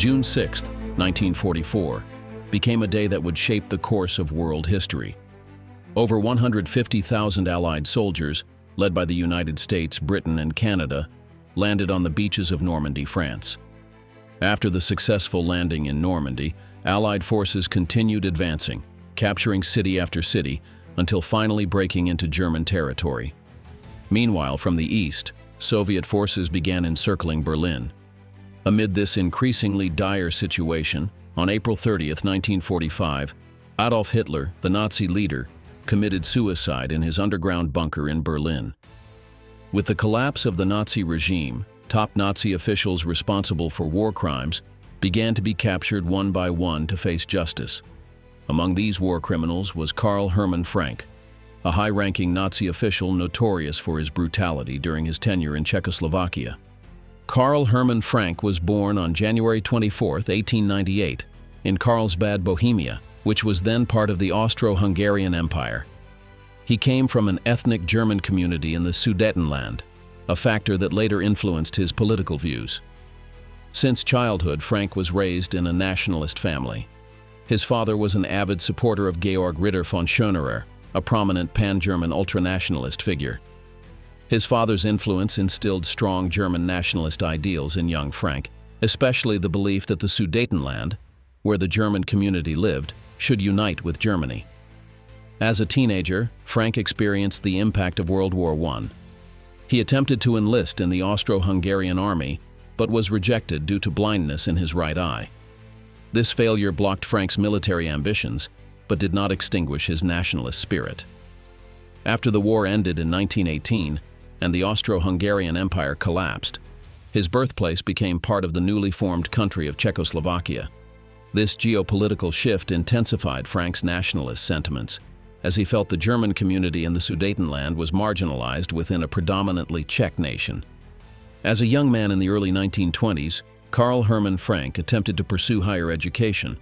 June 6, 1944, became a day that would shape the course of world history. Over 150,000 Allied soldiers, led by the United States, Britain, and Canada, landed on the beaches of Normandy, France. After the successful landing in Normandy, Allied forces continued advancing, capturing city after city, until finally breaking into German territory. Meanwhile, from the east, Soviet forces began encircling Berlin. Amid this increasingly dire situation, on April 30, 1945, Adolf Hitler, the Nazi leader, committed suicide in his underground bunker in Berlin. With the collapse of the Nazi regime, top Nazi officials responsible for war crimes began to be captured one by one to face justice. Among these war criminals was Karl Hermann Frank, a high-ranking Nazi official notorious for his brutality during his tenure in Czechoslovakia. Karl Hermann Frank was born on January 24, 1898, in Carlsbad, Bohemia, which was then part of the Austro-Hungarian Empire. He came from an ethnic German community in the Sudetenland, a factor that later influenced his political views. Since childhood, Frank was raised in a nationalist family. His father was an avid supporter of Georg Ritter von Schönerer, a prominent pan-German ultranationalist figure. His father's influence instilled strong German nationalist ideals in young Frank, especially the belief that the Sudetenland, where the German community lived, should unite with Germany. As a teenager, Frank experienced the impact of World War I. He attempted to enlist in the Austro-Hungarian army, but was rejected due to blindness in his right eye. This failure blocked Frank's military ambitions, but did not extinguish his nationalist spirit. After the war ended in 1918 and the Austro-Hungarian Empire collapsed, his birthplace became part of the newly formed country of Czechoslovakia. This geopolitical shift intensified Frank's nationalist sentiments, as he felt the German community in the Sudetenland was marginalized within a predominantly Czech nation. As a young man in the early 1920s, Karl Hermann Frank attempted to pursue higher education.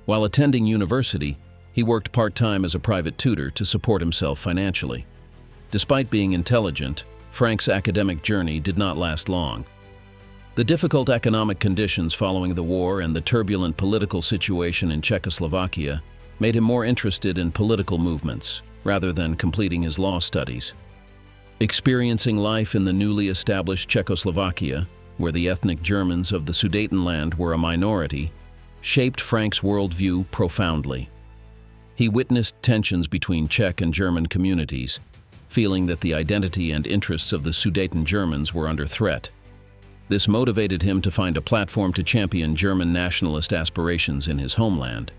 While attending university, he worked part-time as a private tutor to support himself financially. Despite being intelligent, Frank's academic journey did not last long. The difficult economic conditions following the war and the turbulent political situation in Czechoslovakia made him more interested in political movements, rather than completing his law studies. Experiencing life in the newly established Czechoslovakia, where the ethnic Germans of the Sudetenland were a minority, shaped Frank's worldview profoundly. He witnessed tensions between Czech and German communities, feeling that the identity and interests of the Sudeten Germans were under threat. This motivated him to find a platform to champion German nationalist aspirations in his homeland.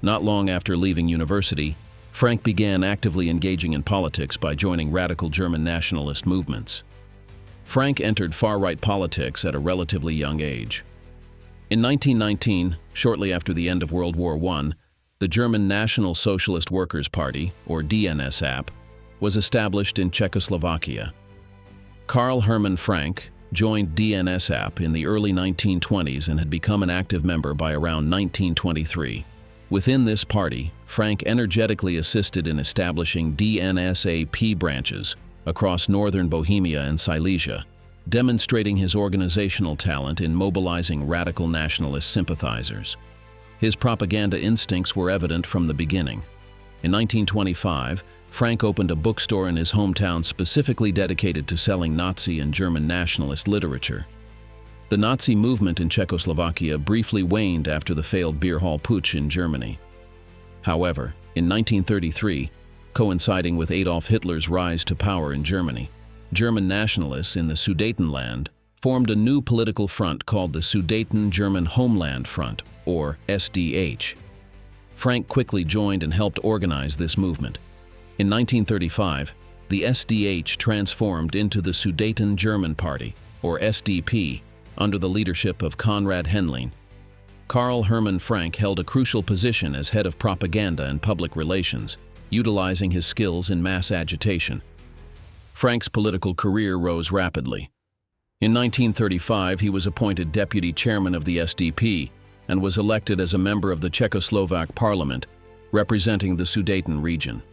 Not long after leaving university, Frank began actively engaging in politics by joining radical German nationalist movements. Frank entered far-right politics at a relatively young age. In 1919, shortly after the end of World War I, the German National Socialist Workers' Party, or DNSAP, was established in Czechoslovakia. Karl Hermann Frank joined DNSAP in the early 1920s and had become an active member by around 1923. Within this party, Frank energetically assisted in establishing DNSAP branches across northern Bohemia and Silesia, demonstrating his organizational talent in mobilizing radical nationalist sympathizers. His propaganda instincts were evident from the beginning. In 1925, Frank opened a bookstore in his hometown specifically dedicated to selling Nazi and German nationalist literature. The Nazi movement in Czechoslovakia briefly waned after the failed beer hall putsch in Germany. However, in 1933, coinciding with Adolf Hitler's rise to power in Germany, German nationalists in the Sudetenland formed a new political front called the Sudeten German Homeland Front, or SDH. Frank quickly joined and helped organize this movement. In 1935, the SDH transformed into the Sudeten German Party, or SDP, under the leadership of Konrad Henlein. Karl Hermann Frank held a crucial position as head of propaganda and public relations, utilizing his skills in mass agitation. Frank's political career rose rapidly. In 1935, he was appointed deputy chairman of the SDP and was elected as a member of the Czechoslovak parliament, representing the Sudeten region.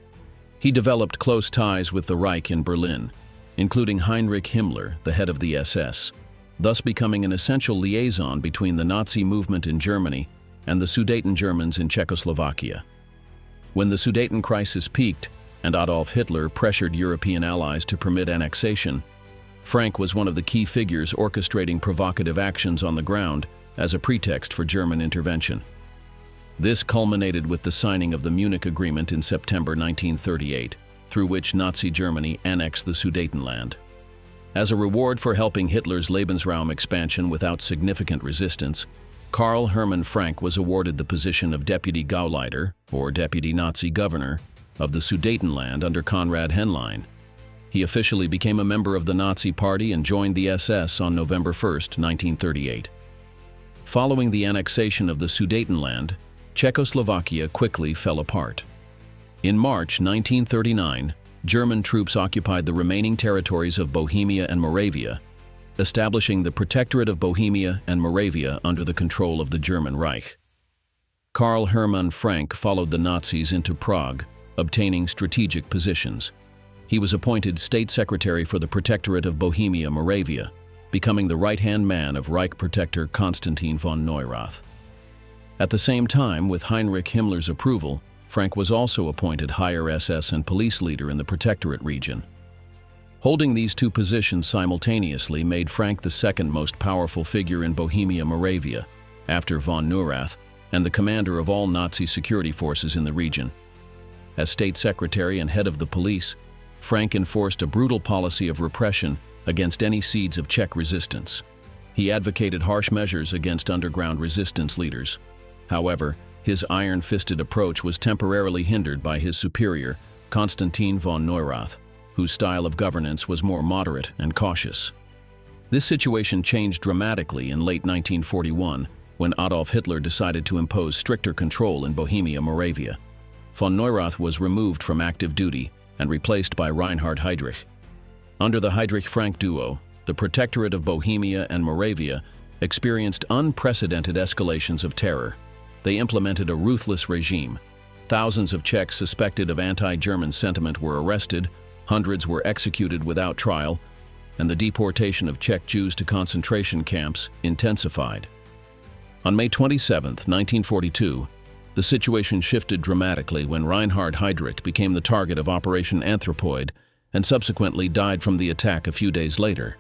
He developed close ties with the Reich in Berlin, including Heinrich Himmler, the head of the SS. thus becoming an essential liaison between the Nazi movement in Germany and the Sudeten Germans in Czechoslovakia. When the Sudeten crisis peaked and Adolf Hitler pressured European allies to permit annexation, Frank was one of the key figures orchestrating provocative actions on the ground as a pretext for German intervention. This culminated with the signing of the Munich Agreement in September 1938, through which Nazi Germany annexed the Sudetenland. As a reward for helping Hitler's Lebensraum expansion without significant resistance, Karl Hermann Frank was awarded the position of Deputy Gauleiter, or Deputy Nazi Governor, of the Sudetenland under Konrad Henlein. He officially became a member of the Nazi Party and joined the SS on November 1, 1938. Following the annexation of the Sudetenland, Czechoslovakia quickly fell apart. In March 1939, German troops occupied the remaining territories of Bohemia and Moravia, establishing the Protectorate of Bohemia and Moravia under the control of the German Reich. Karl Hermann Frank followed the Nazis into Prague, obtaining strategic positions. He was appointed State Secretary for the Protectorate of Bohemia-Moravia, becoming the right-hand man of Reich Protector Konstantin von Neurath. At the same time, with Heinrich Himmler's approval, Frank was also appointed higher SS and police leader in the Protectorate region. Holding these two positions simultaneously made Frank the second most powerful figure in Bohemia-Moravia, after von Neurath, and the commander of all Nazi security forces in the region. As State Secretary and head of the police, Frank enforced a brutal policy of repression against any seeds of Czech resistance. He advocated harsh measures against underground resistance leaders. However, his iron-fisted approach was temporarily hindered by his superior, Konstantin von Neurath, whose style of governance was more moderate and cautious. This situation changed dramatically in late 1941, when Adolf Hitler decided to impose stricter control in Bohemia-Moravia. Von Neurath was removed from active duty and replaced by Reinhard Heydrich. Under the Heydrich-Frank duo, the Protectorate of Bohemia and Moravia experienced unprecedented escalations of terror. They implemented a ruthless regime. Thousands of Czechs suspected of anti-German sentiment were arrested, hundreds were executed without trial, and the deportation of Czech Jews to concentration camps intensified. On May 27, 1942, the situation shifted dramatically when Reinhard Heydrich became the target of Operation Anthropoid and subsequently died from the attack a few days later.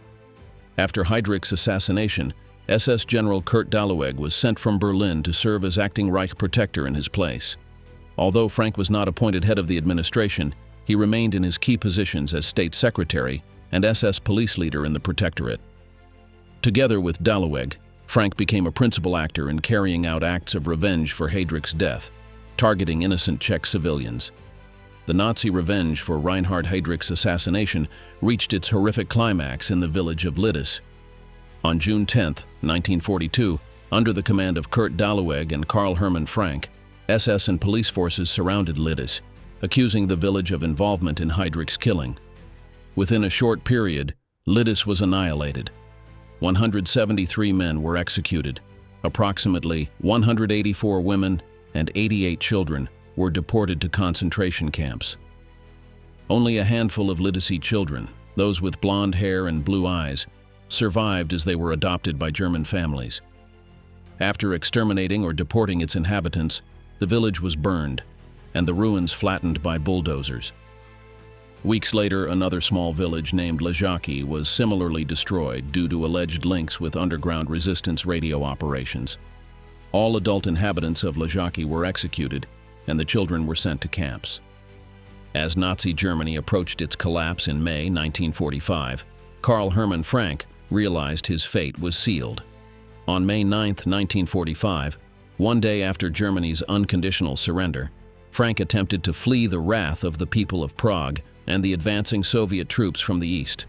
After Heydrich's assassination, SS General Kurt Daluege was sent from Berlin to serve as acting Reich protector in his place. Although Frank was not appointed head of the administration, he remained in his key positions as State Secretary and SS police leader in the Protectorate. Together with Daluege, Frank became a principal actor in carrying out acts of revenge for Heydrich's death, targeting innocent Czech civilians. The Nazi revenge for Reinhard Heydrich's assassination reached its horrific climax in the village of Lidice. On June 10, 1942, under the command of Kurt Daluege and Karl Hermann Frank, SS and police forces surrounded Lidice, accusing the village of involvement in Heydrich's killing. Within a short period, Lidice was annihilated. 173 men were executed. Approximately 184 women and 88 children were deported to concentration camps. Only a handful of Lidice children, those with blonde hair and blue eyes, survived as they were adopted by German families. After exterminating or deporting its inhabitants, the village was burned, and the ruins flattened by bulldozers. Weeks later, another small village named Ležáky was similarly destroyed due to alleged links with underground resistance radio operations. All adult inhabitants of Ležáky were executed, and the children were sent to camps. As Nazi Germany approached its collapse in May 1945, Karl Hermann Frank realized his fate was sealed. On May 9, 1945, one day after Germany's unconditional surrender, Frank attempted to flee the wrath of the people of Prague and the advancing Soviet troops from the east.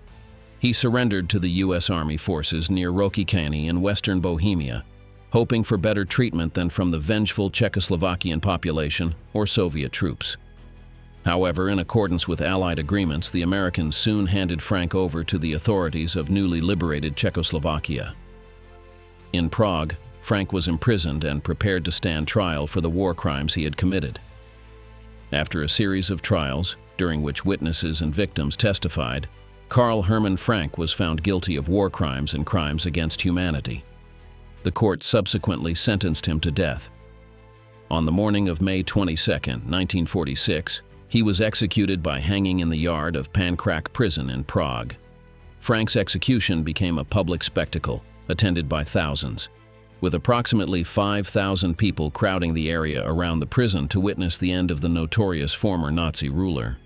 He surrendered to the U.S. Army forces near Rokycany in western Bohemia, hoping for better treatment than from the vengeful Czechoslovakian population or Soviet troops. However, in accordance with Allied agreements, the Americans soon handed Frank over to the authorities of newly liberated Czechoslovakia. In Prague, Frank was imprisoned and prepared to stand trial for the war crimes he had committed. After a series of trials, during which witnesses and victims testified, Karl Hermann Frank was found guilty of war crimes and crimes against humanity. The court subsequently sentenced him to death. On the morning of May 22, 1946, he was executed by hanging in the yard of Pankrak prison in Prague. Frank's execution became a public spectacle, attended by thousands, with approximately 5,000 people crowding the area around the prison to witness the end of the notorious former Nazi ruler.